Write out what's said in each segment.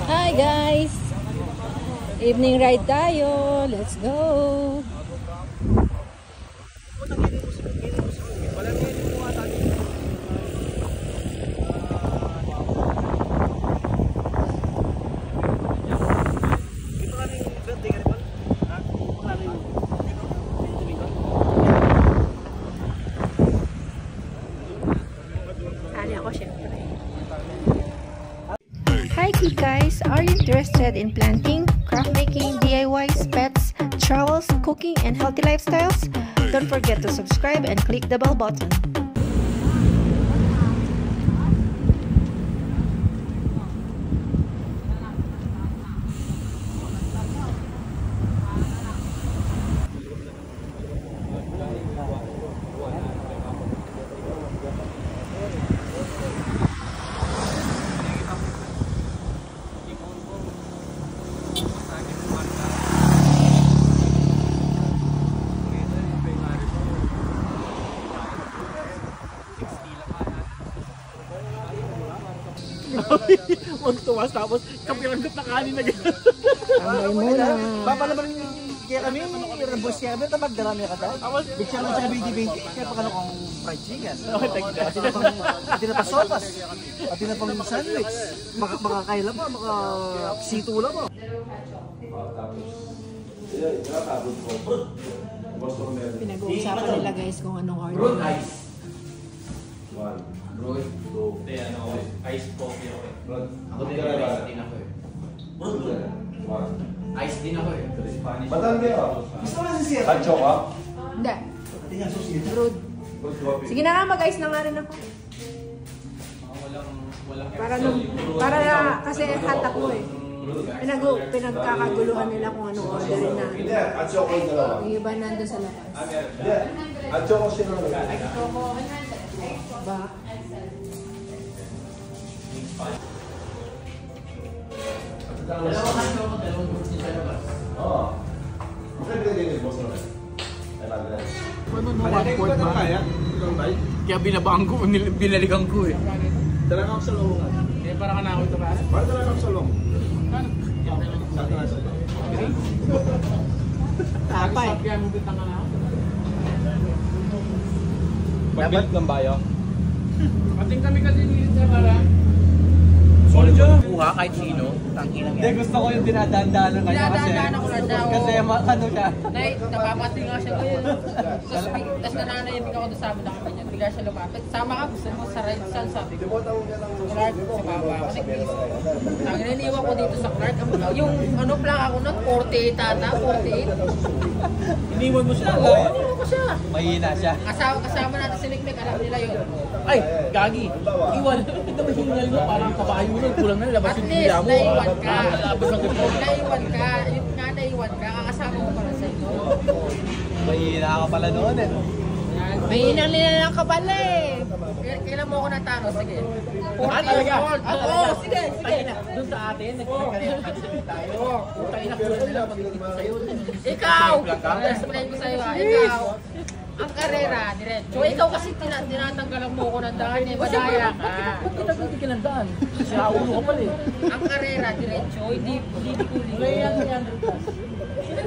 Hi guys! Evening ride tayo. Let's go! Hi guys, are you interested in planting, craft making, DIYs, pets, travels, cooking, and healthy lifestyles? Don't forget to subscribe and click the bell button. Huwag tuwas tapos kapiranggot na kanin na gano'n. Amay muna. Bapa naman kaya kami, rebus siya, pero magdarami ka tayo. Bigyan lang sa BDB, kaya pagkano kong fried chicken. Pati na pa sopas, pati na pang sandwich. Makakaila pa, makasitula pa. Pinag-uusapan nila guys kung anong order. Broad ice. One. Broad. Two. Ice coffee ako eh. Broad. Ako din ice din ako eh. Broad. One. Ice din ako eh. Spanish. Bataan kayo. Gusto mo na si Sir? Hacho ka? Hindi. Tingnan susi. Brood. Sige na nga, mag-ice na nga rin ako. Para kasi hot ako eh. Pinagkakaguluhan nila kung anong orderin na. Hindi. Hacho ko yung dalawa. Yung iba nandun sa labas. Hindi. Hacho ko siya naman. Ba? Dalawang hacho ko, dalawang bursi sa labas. Oo. Bakit din yung boss naman? Ano no, one-fourth ba? Kaya binabaan ko, binalikan ko eh. Talaga ako sa looban. Kaya parang ka na ako ito ka? Parang talaga ako sa loob. Tapay. Kaya mo bitang ka na ako. Pagbilit ng bayo? Pating kami kasi nilit na para. Solid yun. Kuha kahit sino, tangina Hindi, gusto ko yung dinadaan-daanan kanya kasi. Dinadaan ako na daw. Kasi ano siya. Napapati nga siya ngayon. Tapos nananayamig ako doon sa amin na kanya. Bigla siya lumapit. Sama ka, gusto mo sa ride saan sabi ko. Clark, si Papa. Kasi please. Ang iniwan ko dito sa Clark. Yung ano plaka ako nun, 48 ata, 48. Iniwan mo siya. Iniwan ko siya. Mahina siya. Kasama natin si Nick, alam nila yun. Ay, gagi. Iwan. Ito ba hingal mo? Parang kabayo mo. Kulang na labas At yung least, dila mo. naiwan ka. Labas ang ganito. Naiwan ka. Yun nga, naiwan ka. Kakasama ko pala sa inyo. Mahina ka pala noon eh. May inang nilalang ka pala eh. Kailan mo ako natalo? Sige. Talaga? Oo, sige. Doon sa atin, nagkakalit tayo. Tayo na kulang na lang pag-ibig ko sa'yo. Ikaw! Explain ko sa'yo ah. Ikaw. Ang karera, diretso. Ikaw kasi tinatanggalan mo ko ng daan eh. Madaya ka. Ba't kinagagawin ka ng daan? Siya ulo ka pala eh. Ang karera, diretso. Hindi kuling. Kaya yan,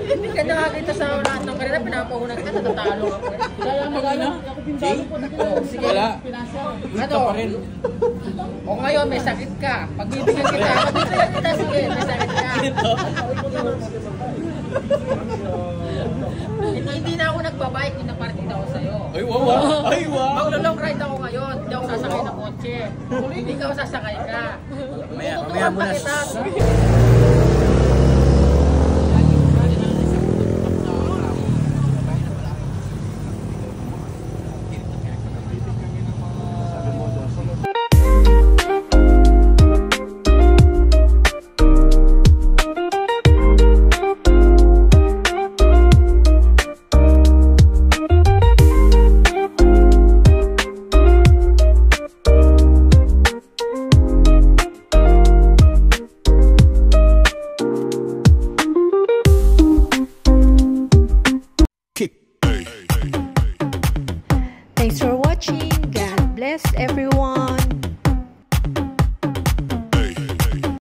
Hindi ka nakakita sa lahat ng karera. Pinapahunan ka, natatalo ka pa. Kaya magana? Jay? Sige. Wala. Ano? pa rin. O ngayon, may sakit ka. Pagbibigyan kita. Sige, may sakit ka. Hindi na ako nagbabike, yung napartid ako sa'yo. Ay, wow! Ay, wow! Maglo-long ride ako ngayon. Hindi ako sasakay ng kotse. Hindi ka sasakay ka. Mamaya muna. Tutukan pa kita.